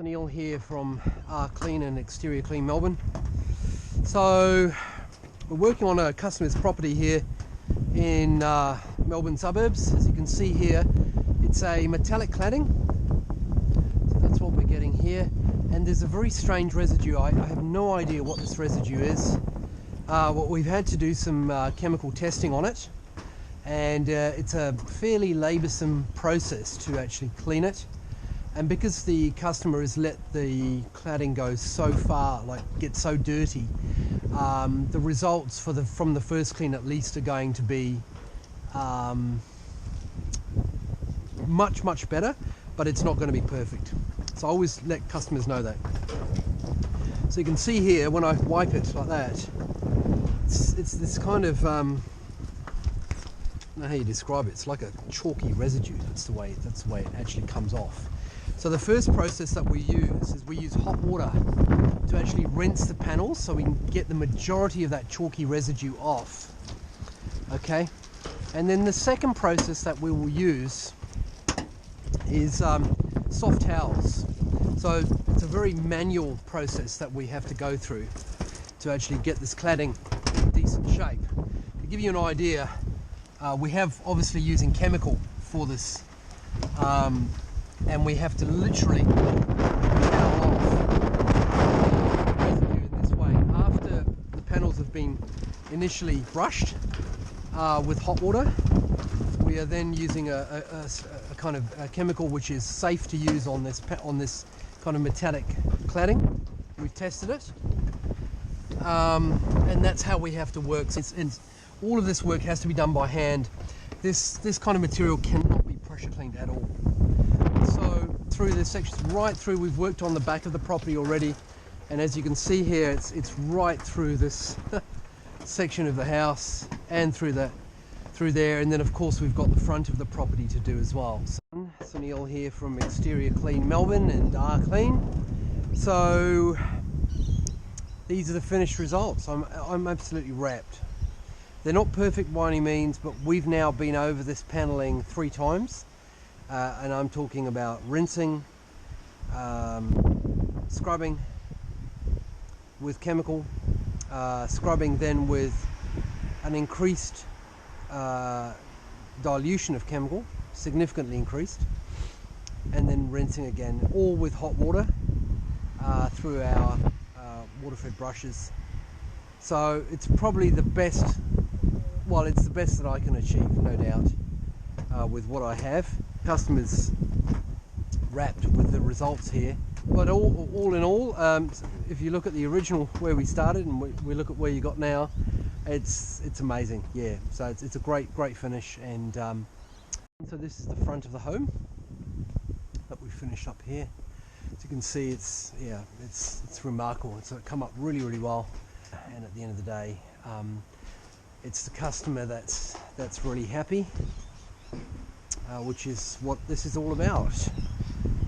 Neil here from Clean and Exterior Clean Melbourne. So we're working on a customer's property here in Melbourne suburbs. As you can see here, it's a metallic cladding. So that's what we're getting here. And there's a very strange residue. I have no idea what this residue is. What we've had to do some chemical testing on it, and it's a fairly laboursome process to actually clean it. And because the customer has let the cladding go so far, like get so dirty, the results from the first clean at least are going to be much better, but it's not going to be perfect. So I always let customers know that. So you can see here when I wipe it like that, it's this kind of, I don't know how you describe it. It's like a chalky residue. That's the way it actually comes off. So the first process that we use is we use hot water to actually rinse the panels so we can get the majority of that chalky residue off. Okay, and then the second process that we will use is soft towels. So it's a very manual process that we have to go through to actually get this cladding in decent shape. To give you an idea, we have obviously using chemical for this, and we have to literally towel off residue in this way. After the panels have been initially brushed with hot water, we are then using a kind of a chemical which is safe to use on this kind of metallic cladding. We've tested it, and that's how we have to work. All of this work has to be done by hand. This kind of material cannot be pressure cleaned at all. So through this section, right through, we've worked on the back of the property already, and as you can see here, it's right through this section of the house and through there, and then of course we've got the front of the property to do as well. So Neil here from Exterior Clean Melbourne and Clean. So these are the finished results. I'm absolutely wrapped. They're not perfect by any means, but we've now been over this paneling 3 times. And I'm talking about rinsing, scrubbing with chemical, scrubbing then with an increased dilution of chemical, significantly increased, and then rinsing again, all with hot water through our water-fed brushes. So it's probably the best, well, it's the best that I can achieve, no doubt, with what I have. Customers wrapped with the results here, but all in all, if you look at the original where we started and we look at where you got now, it's amazing. Yeah, so it's a great finish. And so this is the front of the home that we finished up here. As you can see, it's remarkable. It's come up really well, and at the end of the day, it's the customer that's really happy. Which is what this is all about.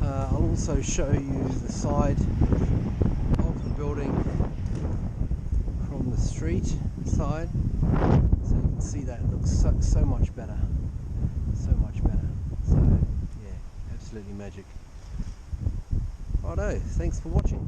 I'll also show you the side of the building from the street side, so you can see that it looks so much better, so yeah, absolutely magic. Righto, thanks for watching.